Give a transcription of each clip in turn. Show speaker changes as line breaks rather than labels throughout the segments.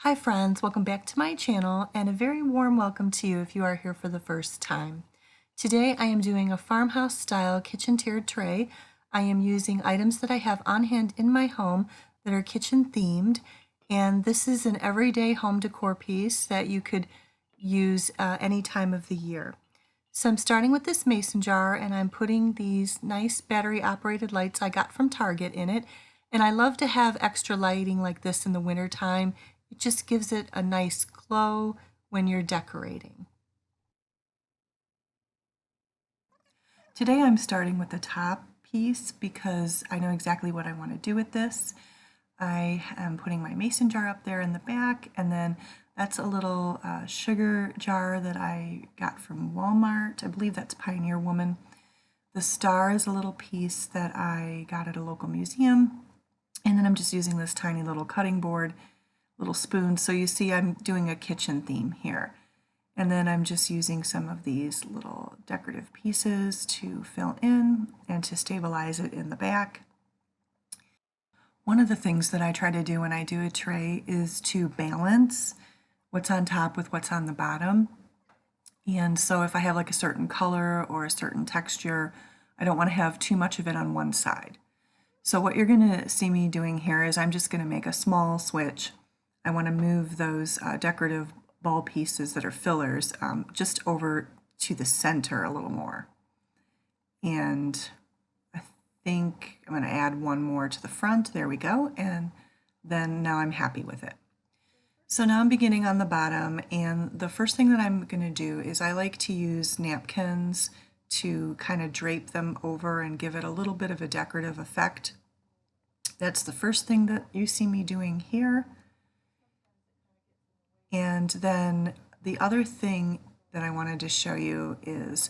Hi friends, welcome back to my channel and a very warm welcome to you if you are here for the first time. Today I am doing a farmhouse style kitchen tiered tray. I am using items that I have on hand in my home that are kitchen themed, and this is an everyday home decor piece that you could use any time of the year. So I'm starting with this mason jar and I'm putting these nice battery operated lights I got from Target in it. And I love to have extra lighting like this in the winter time. It just gives it a nice glow when you're decorating. Today I'm starting with the top piece because I know exactly what I want to do with this. I am putting my mason jar up there in the back, and then that's a little sugar jar that I got from Walmart. I believe that's Pioneer Woman. The star is a little piece that I got at a local museum, and then I'm just using this tiny little cutting board, little spoon. So you see I'm doing a kitchen theme here. And then I'm just using some of these little decorative pieces to fill in and to stabilize it in the back. One of the things that I try to do when I do a tray is to balance what's on top with what's on the bottom. And so if I have like a certain color or a certain texture, I don't want to have too much of it on one side. So what you're going to see me doing here is I'm just going to make a small switch. I want to move those decorative ball pieces that are fillers just over to the center a little more. And I think I'm going to add one more to the front. There we go. And then now I'm happy with it. So now I'm beginning on the bottom, and the first thing that I'm going to do is I like to use napkins to kind of drape them over and give it a little bit of a decorative effect. That's the first thing that you see me doing here. And then the other thing that I wanted to show you is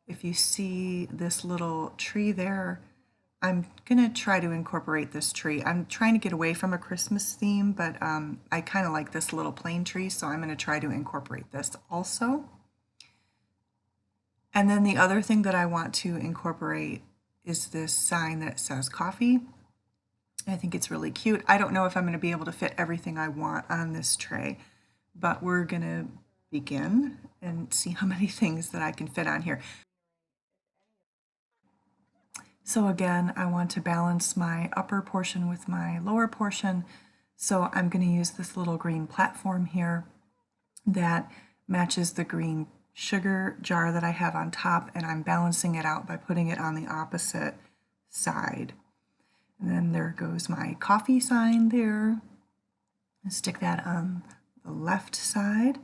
if you see this little tree there, I'm going to try to incorporate this tree. I'm trying to get away from a Christmas theme, but I kind of like this little plain tree, so I'm going to try to incorporate this also. And then the other thing that I want to incorporate is this sign that says coffee. I think it's really cute. I don't know if I'm going to be able to fit everything I want on this tray, but we're going to begin and see how many things that I can fit on here. So again, I want to balance my upper portion with my lower portion. So I'm going to use this little green platform here that matches the green sugar jar that I have on top, and I'm balancing it out by putting it on the opposite side. And then there goes my coffee sign there. Stick that on the left side.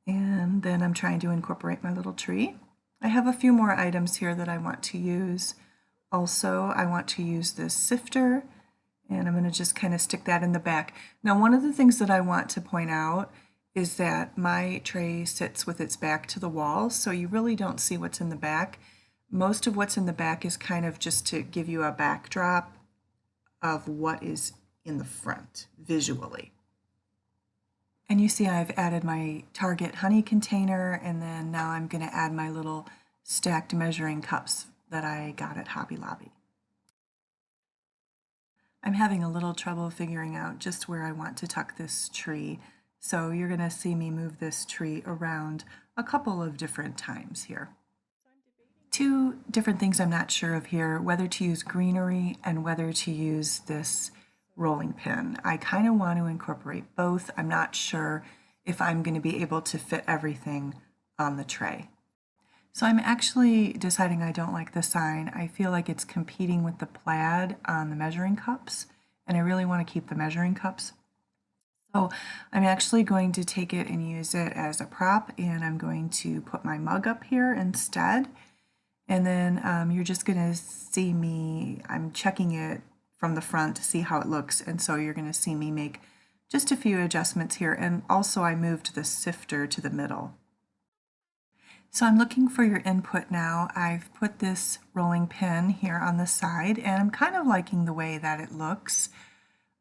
And then I'm trying to incorporate my little tree. I have a few more items here that I want to use. Also, I want to use this sifter, and I'm going to just kind of stick that in the back. Now, one of the things that I want to point out is that my tray sits with its back to the wall, so you really don't see what's in the back. Most of what's in the back is kind of just to give you a backdrop of what is in the front visually. And you see I've added my Target honey container, and then now I'm going to add my little stacked measuring cups that I got at Hobby Lobby. I'm having a little trouble figuring out just where I want to tuck this tree, so you're going to see me move this tree around a couple of different times here. Two different things I'm not sure of here, whether to use greenery and whether to use this rolling pin. I kind of want to incorporate both. I'm not sure if I'm going to be able to fit everything on the tray. So I'm actually deciding I don't like the sign. I feel like it's competing with the plaid on the measuring cups, and I really want to keep the measuring cups. So I'm actually going to take it and use it as a prop, and I'm going to put my mug up here instead. And then you're just going to see me, I'm checking it from the front to see how it looks, and so you're going to see me make just a few adjustments here. And also I moved the sifter to the middle. So I'm looking for your input now. I've put this rolling pin here on the side, and I'm kind of liking the way that it looks.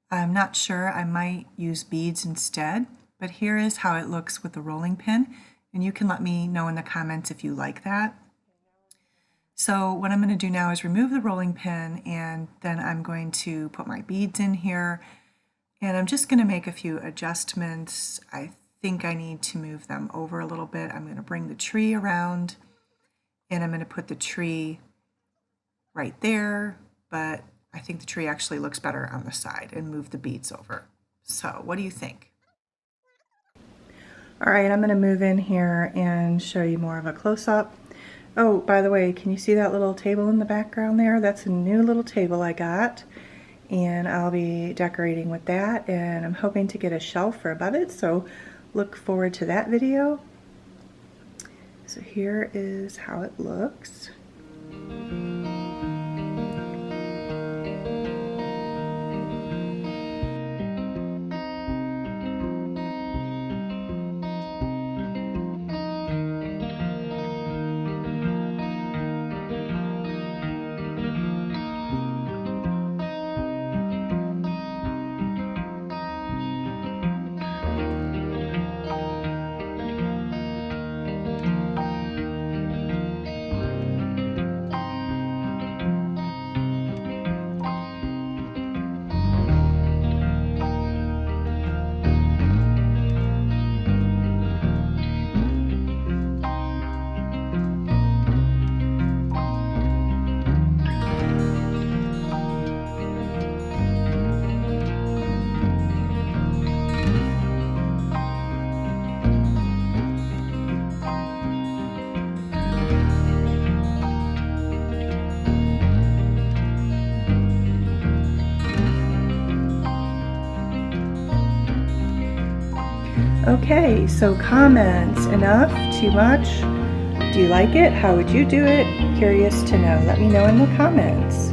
I'm not sure, I might use beads instead, but here is how it looks with the rolling pin, and you can let me know in the comments if you like that. So what I'm going to do now is remove the rolling pin, and then I'm going to put my beads in here, And I'm just going to make a few adjustments. I think I need to move them over a little bit. I'm going to bring the tree around, and I'm going to put the tree right there, but I think the tree actually looks better on the side, and move the beads over. So what do you think? All right, I'm going to move in here and show you more of a close-up. Oh, by the way, can you see that little table in the background there? That's a new little table I got, and I'll be decorating with that, and I'm hoping to get a shelf for above it, so look forward to that video. So here is how it looks. Okay, so comments, enough, too much? Do you like it? How would you do it? Curious to know. Let me know in the comments.